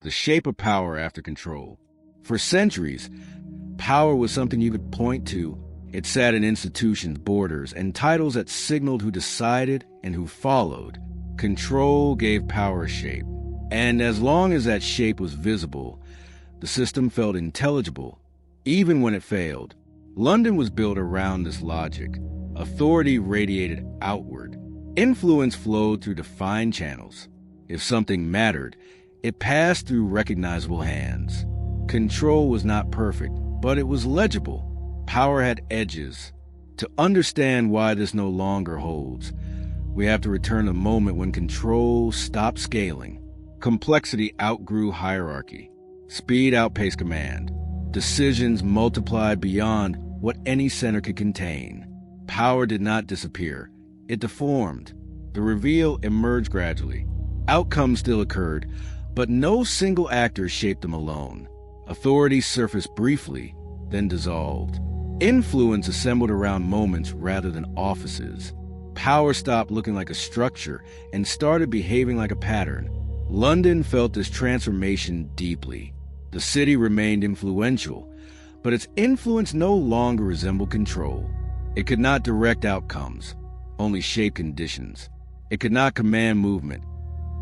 the shape of power after control. For centuries, power was something you could point to. It sat in institutions, borders, and titles that signaled who decided and who followed. Control gave power shape, and as long as that shape was visible, the system felt intelligible, even when it failed. London was built around this logic. Authority radiated outward. Influence flowed through defined channels. If something mattered, it passed through recognizable hands. Control was not perfect, but it was legible. Power had edges. To understand why this no longer holds, we have to return to the moment when control stopped scaling. Complexity outgrew hierarchy. Speed outpaced command. Decisions multiplied beyond what any center could contain. Power did not disappear. It deformed. The reveal emerged gradually. Outcomes still occurred, but no single actor shaped them alone. Authority surfaced briefly, then dissolved. Influence assembled around moments rather than offices. Power stopped looking like a structure and started behaving like a pattern. London felt this transformation deeply. The city remained influential, but its influence no longer resembled control. It could not direct outcomes, only shape conditions. It could not command movement,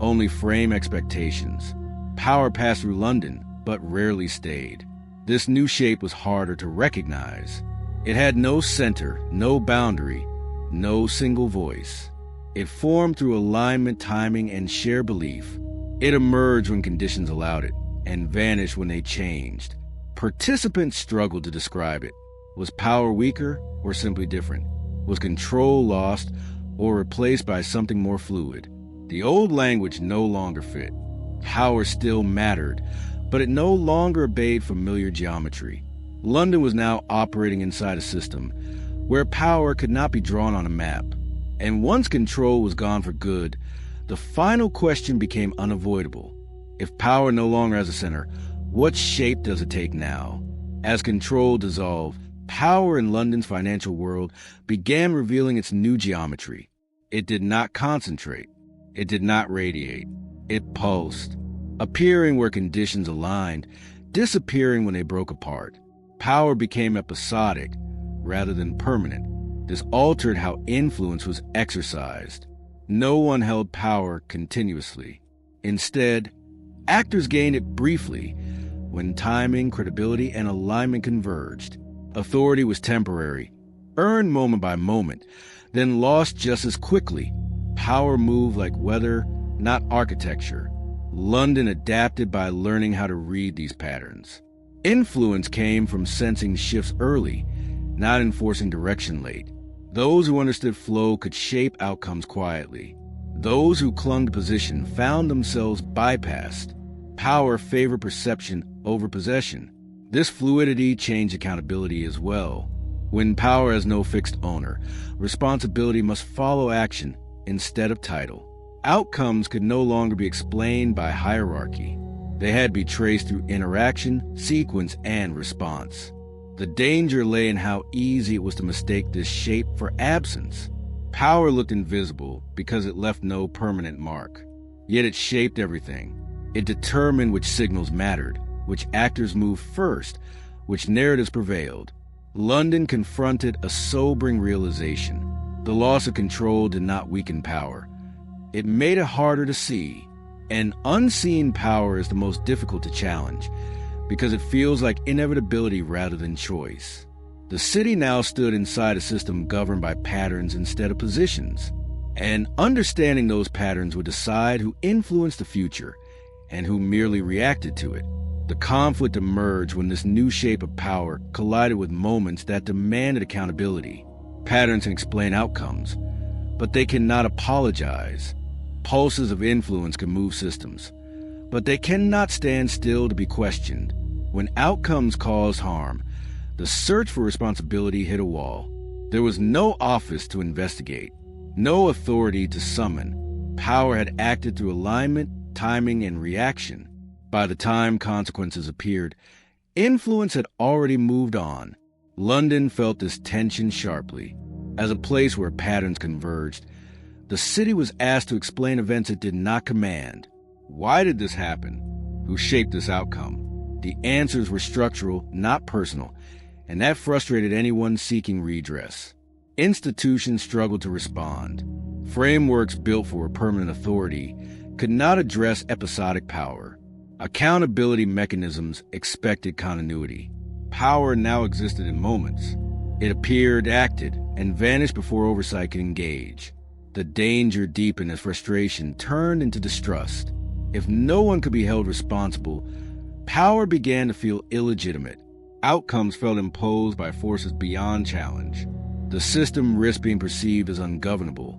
only frame expectations. Power passed through London, but rarely stayed. This new shape was harder to recognize. It had no center, no boundary, no single voice. It formed through alignment, timing, and shared belief. It emerged when conditions allowed it, and vanished when they changed. Participants struggled to describe it. Was power weaker or simply different? Was control lost or replaced by something more fluid? The old language no longer fit. Power still mattered, but it no longer obeyed familiar geometry. London was now operating inside a system where power could not be drawn on a map. And once control was gone for good, the final question became unavoidable. If power no longer has a center, what shape does it take now? As control dissolved, power in London's financial world began revealing its new geometry. It did not concentrate. It did not radiate. It pulsed, appearing where conditions aligned, disappearing when they broke apart. Power became episodic rather than permanent. This altered how influence was exercised. No one held power continuously. Instead, actors gained it briefly when timing, credibility, and alignment converged. Authority was temporary, earned moment by moment, then lost just as quickly. Power moved like weather, not architecture. London adapted by learning how to read these patterns. Influence came from sensing shifts early, not enforcing direction late. Those who understood flow could shape outcomes quietly. Those who clung to position found themselves bypassed. Power favored perception over possession. This fluidity changed accountability as well. When power has no fixed owner, responsibility must follow action instead of title. Outcomes could no longer be explained by hierarchy. They had to be traced through interaction, sequence, and response. The danger lay in how easy it was to mistake this shape for absence. Power looked invisible because it left no permanent mark. Yet it shaped everything. It determined which signals mattered, which actors moved first, which narratives prevailed. London confronted a sobering realization. The loss of control did not weaken power. It made it harder to see. And unseen power is the most difficult to challenge because it feels like inevitability rather than choice. The city now stood inside a system governed by patterns instead of positions. And understanding those patterns would decide who influenced the future and who merely reacted to it. The conflict emerged when this new shape of power collided with moments that demanded accountability. Patterns can explain outcomes, but they cannot apologize. Pulses of influence can move systems, but they cannot stand still to be questioned. When outcomes caused harm, the search for responsibility hit a wall. There was no office to investigate, no authority to summon. Power had acted through alignment, timing, and reaction. By the time consequences appeared, influence had already moved on. London felt this tension sharply. As a place where patterns converged, the city was asked to explain events it did not command. Why did this happen? Who shaped this outcome? The answers were structural, not personal, and that frustrated anyone seeking redress. Institutions struggled to respond. Frameworks built for a permanent authority could not address episodic power. Accountability mechanisms expected continuity. Power now existed in moments. It appeared, acted, and vanished before oversight could engage. The danger deepened as frustration turned into distrust. If no one could be held responsible, power began to feel illegitimate. Outcomes felt imposed by forces beyond challenge. The system risked being perceived as ungovernable,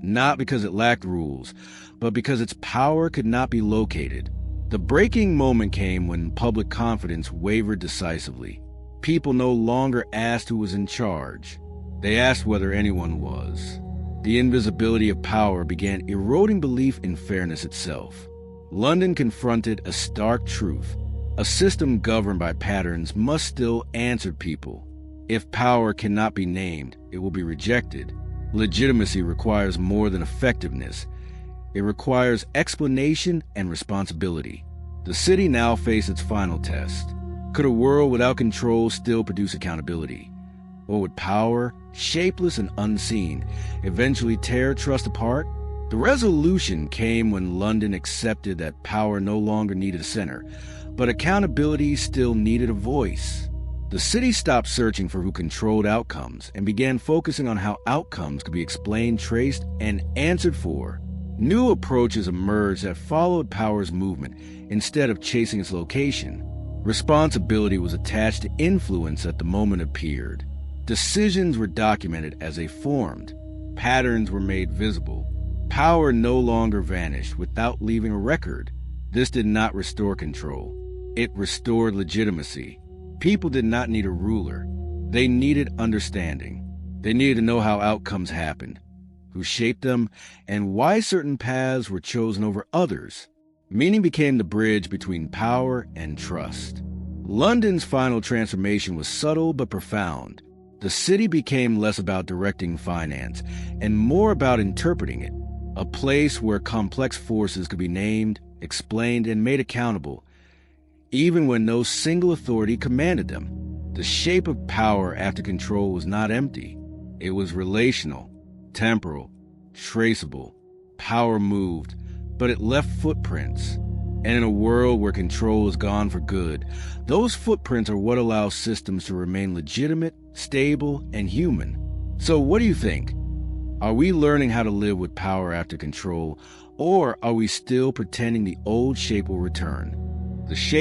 not because it lacked rules, but because its power could not be located. The breaking moment came when public confidence wavered decisively. People no longer asked who was in charge. They asked whether anyone was. The invisibility of power began eroding belief in fairness itself. London confronted a stark truth. A system governed by patterns must still answer people. If power cannot be named, it will be rejected. Legitimacy requires more than effectiveness. It requires explanation and responsibility. The city now faced its final test. Could a world without control still produce accountability? Or would power, shapeless and unseen, eventually tear trust apart? The resolution came when London accepted that power no longer needed a center, but accountability still needed a voice. The city stopped searching for who controlled outcomes and began focusing on how outcomes could be explained, traced, and answered for. New approaches emerged that followed power's movement instead of chasing its location. Responsibility was attached to influence at the moment it appeared. Decisions were documented as they formed. Patterns were made visible. Power no longer vanished without leaving a record. This did not restore control. It restored legitimacy. People did not need a ruler. They needed understanding. They needed to know how outcomes happened, who shaped them, and why certain paths were chosen over others. Meaning became the bridge between power and trust. London's final transformation was subtle but profound. The city became less about directing finance and more about interpreting it, a place where complex forces could be named, explained, and made accountable, even when no single authority commanded them. The shape of power after control was not empty. It was relational, temporal, traceable. Power moved, but it left footprints. And in a world where control is gone for good, those footprints are what allow systems to remain legitimate, stable, and human. So what do you think? Are we learning how to live with power after control, or are we still pretending the old shape will return? The shape